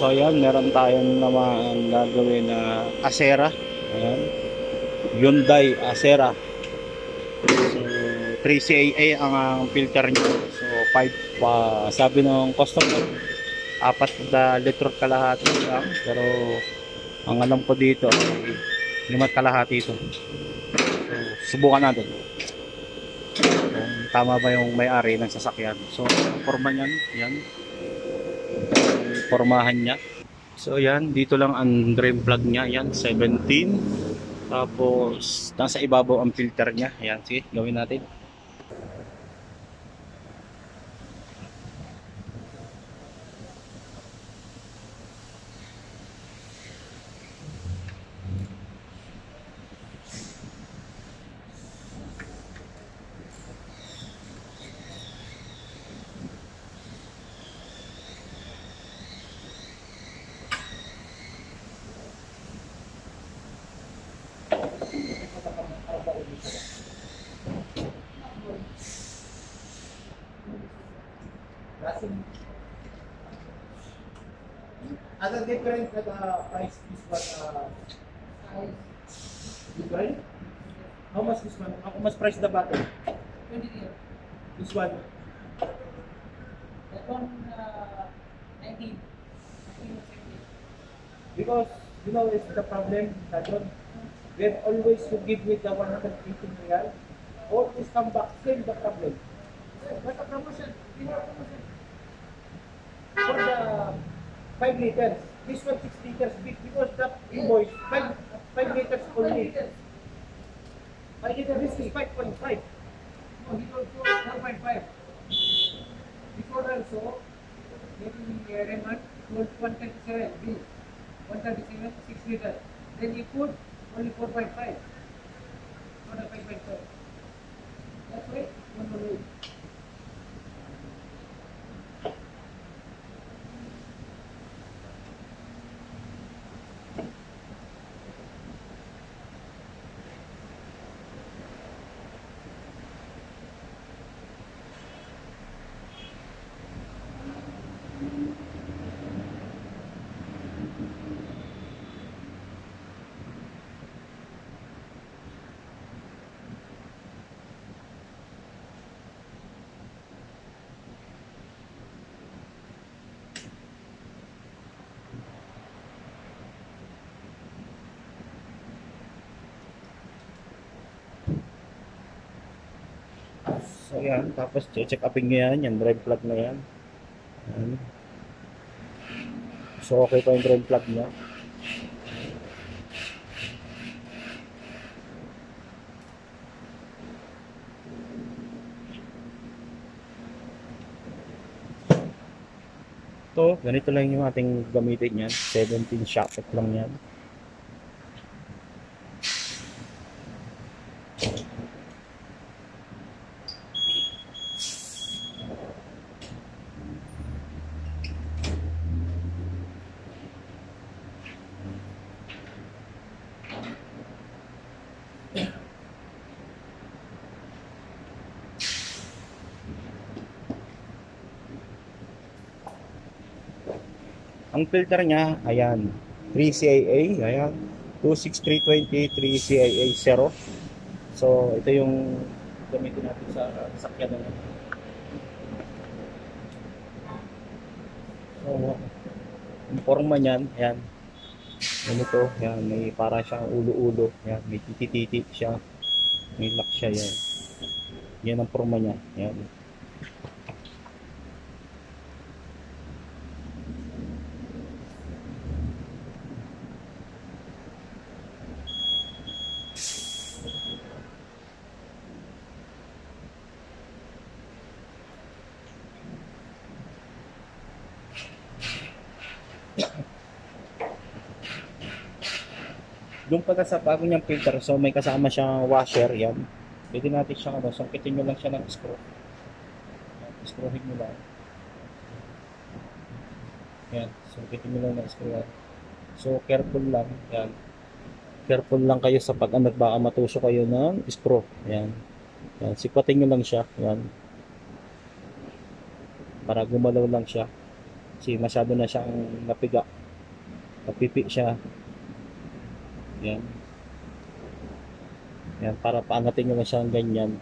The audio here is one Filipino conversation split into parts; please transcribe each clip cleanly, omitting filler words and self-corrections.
So ayan, meron tayong naman gagawin na Acera. Ayan, Hyundai Acera. So 3CAA ang filter niya. So 5 pa, sabi ng customer 4 litro kalahati lang, pero ang alam ko dito ay 5 kalahati ito. So subukan natin kung tama ba yung may-ari ng sasakyan. So forma niyan, yan formahan niya. So yan, dito lang ang drain plug niya, yan 17. Tapos nasa ibabaw ang filter niya. Yan, sige, gawin natin. Other different price this one different? How much this one? How much price the bottle? 20 years. This one? That one 19. Because you know it's the problem that one. When always you give me the 118 real, always come back same the problem. But a promotion. Promotion. For the 5 liters, this one 6 liters big because the invoice 5 liters only. 5 liters, this is 5.5. No, he told 4.5. Before also, maybe Raymond told 137 bill. 137, 6 liters. Then he put only 4.5. Not a 5.5. That's why one more way. So yan, tapos check upin nyo yan, yung drive plug na yan. Yan. So okay pa yung drive plug niya. Ito, ganito lang yung ating gamitin yan. 17 socket lang yan. Ang filter niya, ayan, 3CAA, ayan, 26320 3CAA 0. So, ito yung gamitin natin sa sakyan na. So, yung forma niyan, ayan, ganito, ayan, may para siyang ulo-ulo, ayan, may titi-titi siya, may lock siya, yan. Yan ang forma niya, ayan. Doon pala sa bago niyang filter, so may kasama siyang washer, yan. Pwede natin siyang sungkitin nyo lang siya ng screw. Screwin nyo lang. Yan, sungkitin nyo lang ng screw yan. So careful lang, yan. Careful lang kayo sa pag baka matusok kayo ng screw. Yan. Yan, sikwatin nyo lang siya, yan. Para gumalaw lang siya. Kasi masyado na siyang napiga. Napipi siya. Yan. Yan, para paangatin nyo na siyang ganyan.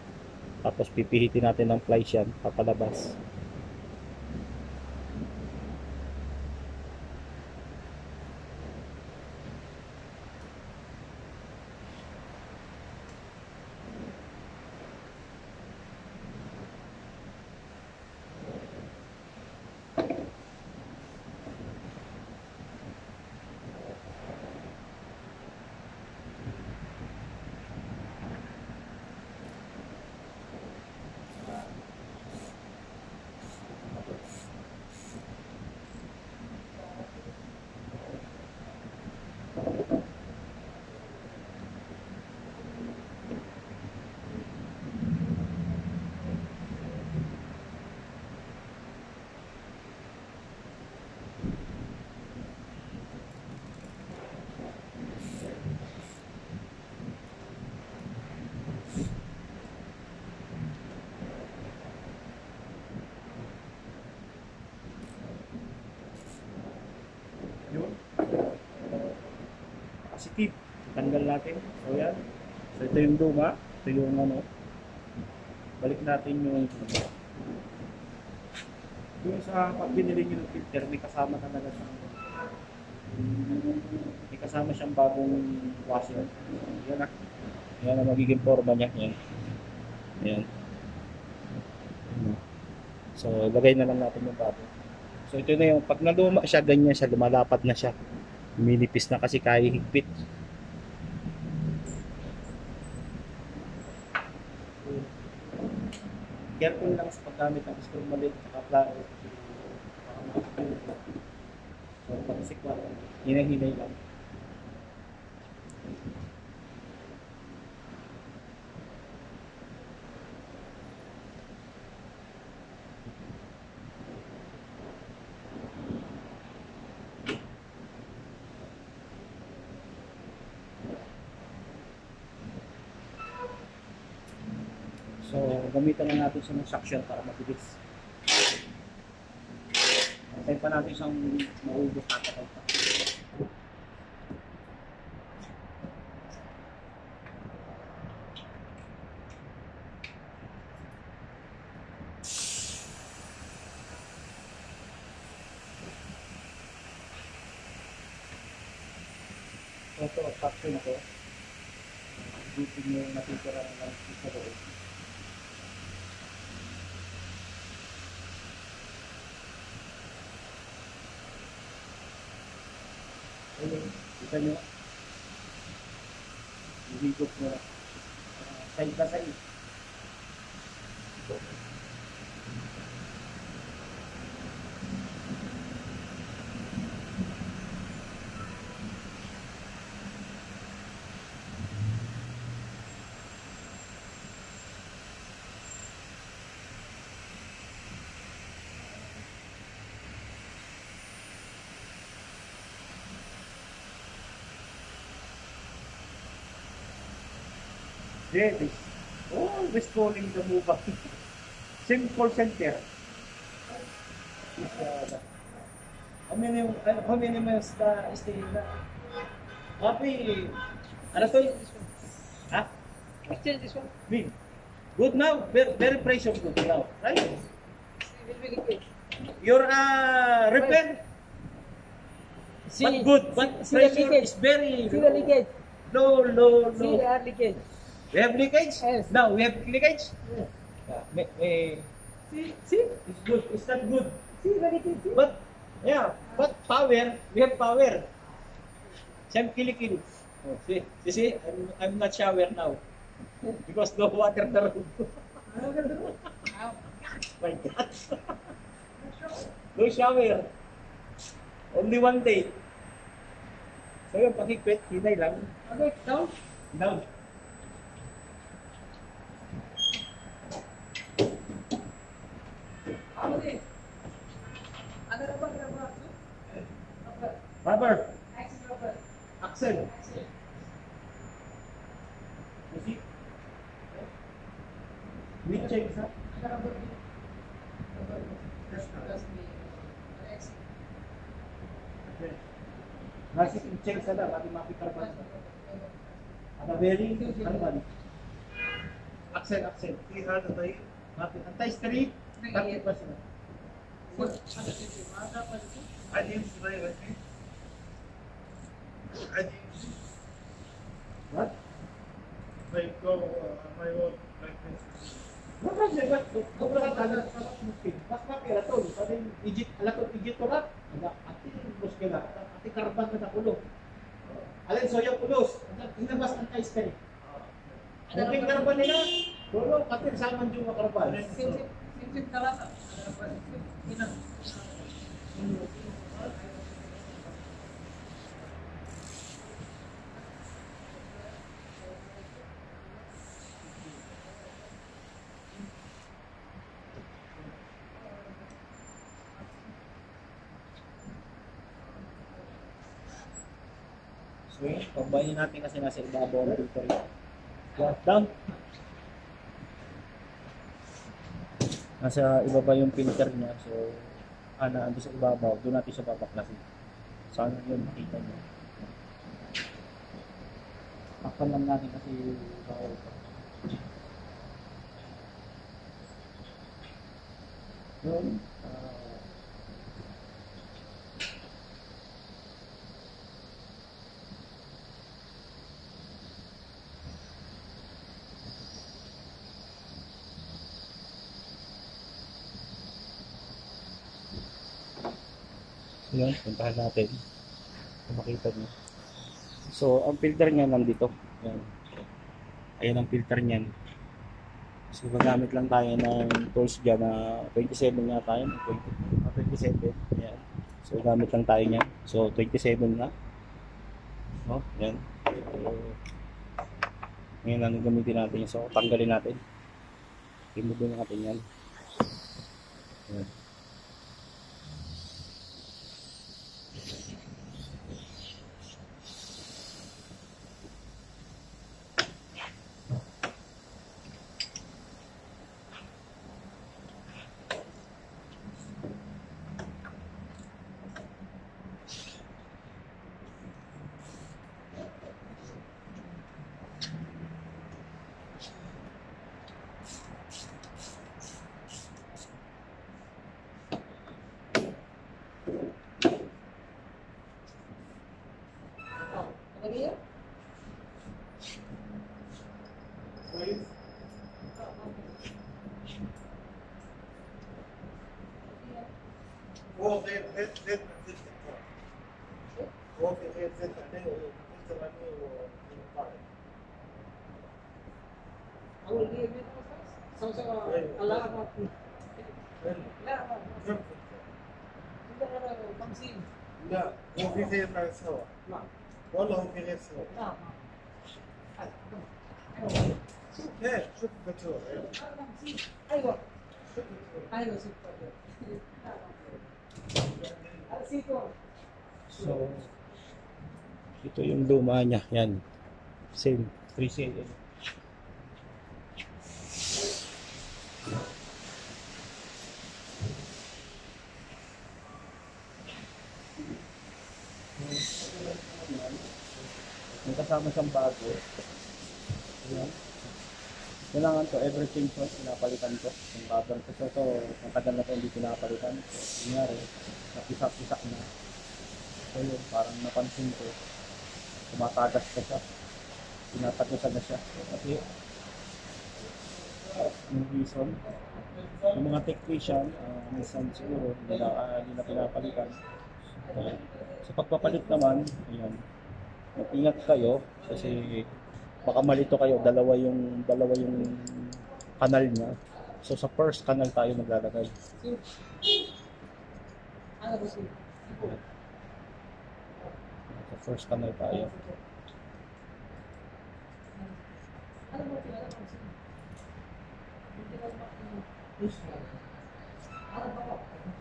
Tapos pipihitin natin ng flies yan, papalabas. Yun. Positive. Tanggal natin. So yan. So ito yung luma. Ito yung ano. Balik natin yung sa pag binili nyo ng filter, may kasama talaga siyang bagong washer. Yan na. Yan ang magiging forma niya. Yan. Yan. So lagay na lang natin yung bago. So ito na yung, pag naluma siya, ganyan siya, lumalapat na siya. Minipis na kasi kaya higpit. Careful lang sa paggamit ng screw maliit at plano. So pag sikwa, hinay-hinay lang. So, gamitan na natin siya ng suction para mabilis. Antayin pa natin siyang maubos na kapag. So, ito, suction na ito. Butin yung natitira ng isa doon. Kita nyo, hihigop na side by side. There is always calling the move up. Simple center. How many miles stay na? Happy. Ano to? Ha? Exchange this one. Me. Good now. Very precious good now. Right? It will be liquid. Your repair. But good. But see the pressure leakage. is very See the leakage. low. See the air leakage. We have leakage? Yes. Now we have leakage? Yes. See? It's good. It's not good. See the leakage. See? But, yeah. But power, we have power. Same kilikil. Oh, see? I'm not shower now. Because no water the room. My God. No shower. Only one day. So yung pakikpit, hinay lang. Okay, down. Down. Okay. Ano na ba? Rubber. Axis rubber. Axle. Axis. You see? Which check, sir? Ano rubber? Rubber. That's me. Axis. Nasi check sa da, pati mapi karban. Ada bearing, karban. Axle. Ini ada tadi. Mapi antai street, tapi pas ini. عديم صغير عديم عديم What? like go my work like this. No problem, but sobrang tagal sa mungkin. Mas mapira to, sabi Egypt, alat Egypt to rat. Ati muskila, ati karban na nakulo. Alin so yung pulos, inabas ang kay stay. Mungkin karban nila, dolo pati sama yung karban. Sim talata. Ina. So yun, pagbayin natin kasi nasa ibabaw ang filter yun. Drop down. Nasa ibaba yung filter niya. So, ando sa ibabaw. Doon natin siya babaklasin. Sana yun makita niyo. Takpan lang natin kasi bawal pa. Yun. Yun, puntahan natin. Kung makita nyo. So, ang filter niya nandito. Yan. Ayan ang filter niyan. So, gagamit lang tayo ng tools dyan na 27 nga tayo. 27. Ayan. So, gamit lang tayo niyan. So, 27 nga. No? Yan. So, ngayon lang gamitin natin yun. So, tanggalin natin. Remove natin yan. Ayan. هو غير فلتر هو في غير فلتر عليه وفلتر عليه وقاعد أول دي سوسة الله ما لا كم فلتر؟ عندنا 50 لا هو في غير مع سوا نعم والله هو في غير سوا نعم ايه شوف الفاتورة أيوة شوف الفاتورة أيوة ستة ستة So, ito yung luma niya. Yan. Same. 3CL. May kasama siyang bago. Ayan. Kailangan to, every change once pinapalitan ko. Yung cover ko. So, ito, matagal na to hindi pinapalitan. So, kunyari, napisak-pisak na. So yun, parang napansin ko, tumatagas ka siya. Tinatagusan na siya. Kasi, yung reason, yung mga technician, minsan siguro, hindi na pinapalitan. Sa pagpapalit naman, ayan, mag-ingat kayo kasi baka malito kayo, dalawa yung kanal niya. So sa first kanal tayo maglalagay. أنا بسيط Sa first kanal tayo. أنا ما في أنا 50 أنا بابا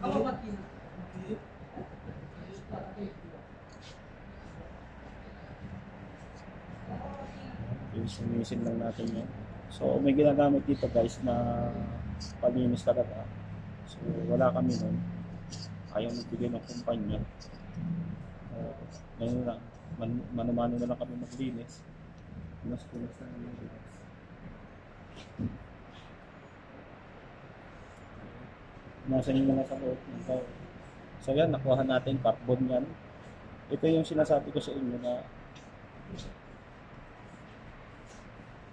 أنا ماكينة Sinisin lang natin yun. So may ginagamit dito guys na palinis talaga. So wala kami nun. ayaw magbigay ng kumpanya. Ngayon na, mano-mano na lang kami maglinis. Punas-punas na lang yung gloves. Nasa yung mga sa loob ng tao. So yan, nakuha natin carbon yan. Ito yung sinasabi ko sa inyo na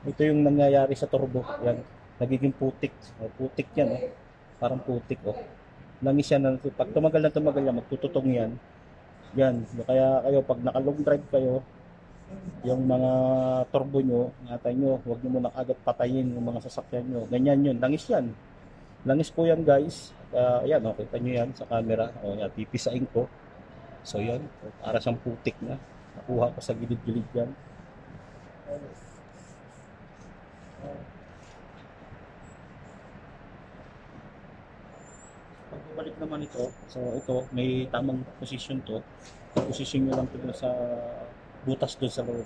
ito yung nangyayari sa turbo. Yan, nagiging putik. Putik yan. Parang putik. Langis yan. Pag tumagal yan, magtututong yan. Yan. Kaya kayo, pag naka-long drive kayo, yung mga turbo nyo, ingatan nyo, huwag nyo muna agad patayin yung mga sasakyan nyo. Ganyan yun. Langis yan. Langis po yan, guys. Ayan, kita nyo yan sa camera. Yan, pipisain ko. So yan, para siyang putik na. Nakuha ko sa gilid-gilid yan. Pagbalik naman ito, so ito, may tamang position to. Position nyo lang ito sa butas doon sa loob.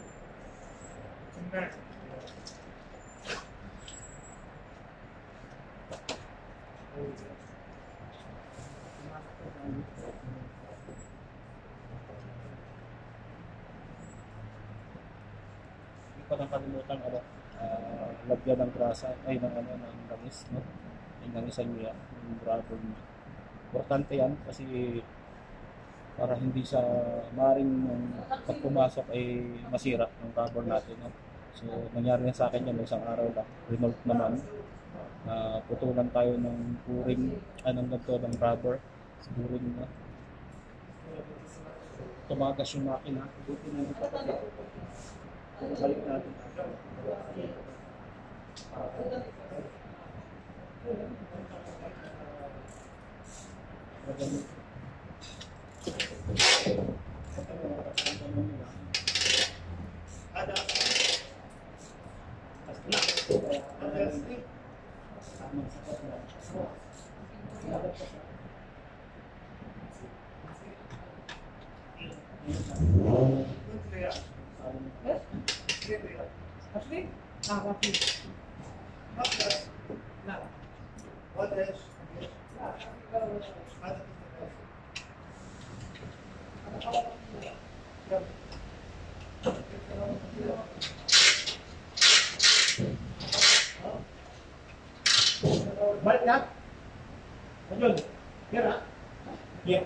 Hindi ko lang kalimutan lagyan ng grasa, ay ng langis, no? Yung langisan nyo yan, yung rubber nyo. Importante yan kasi para hindi sa maring pag pumasok ay masira yung rubber natin, no? So nangyari na sa akin yan isang araw lang. Remote naman, putulan tayo ng buring, ng rubber sa buring na tumagas yung makina. Buti na ito kasi balik natin. Asli? Rafi. What else? Balik na? Ayun. Here ha? Here.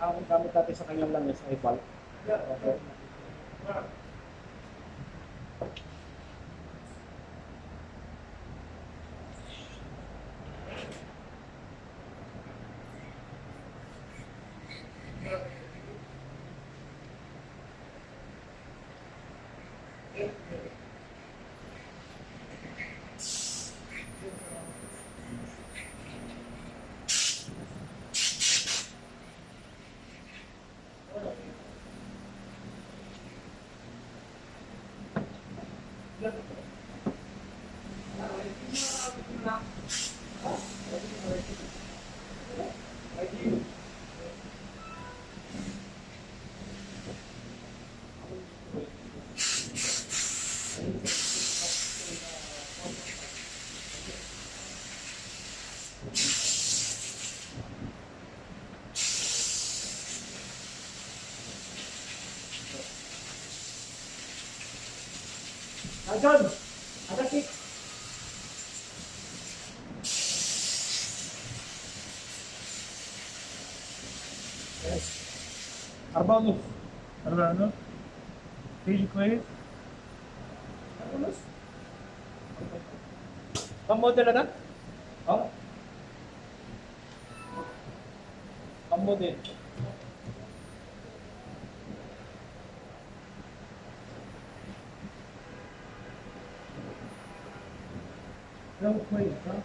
Ang gamit natin sa kanyang langis ay bulk. Okay. John, ada sih. Arbano. Arbano. Pili ko eh. Ang model na? Oh. Ang model. Não foi, tá?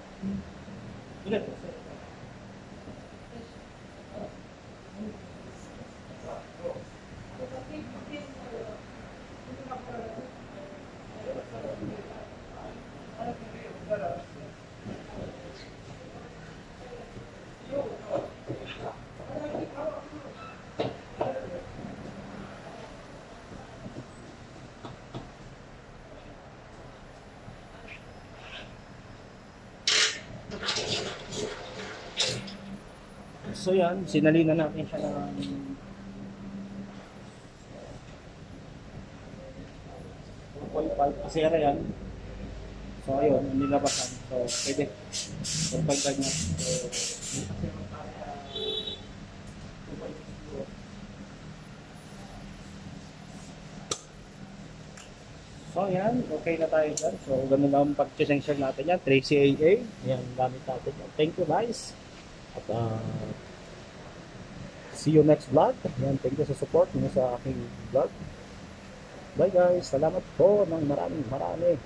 Direto. So yan, sinalina natin siya ng asera yan. So ayun, nilabasan. So pwede. So pagdag niya. So yan, okay na tayo dyan. So ganun lang pag-sensor natin yan. 3CAA. Yan, gamit natin yan. Thank you guys. At see you next vlog. Yan, thank you sa support niyo sa aking vlog. Bye guys. Salamat po ng marami.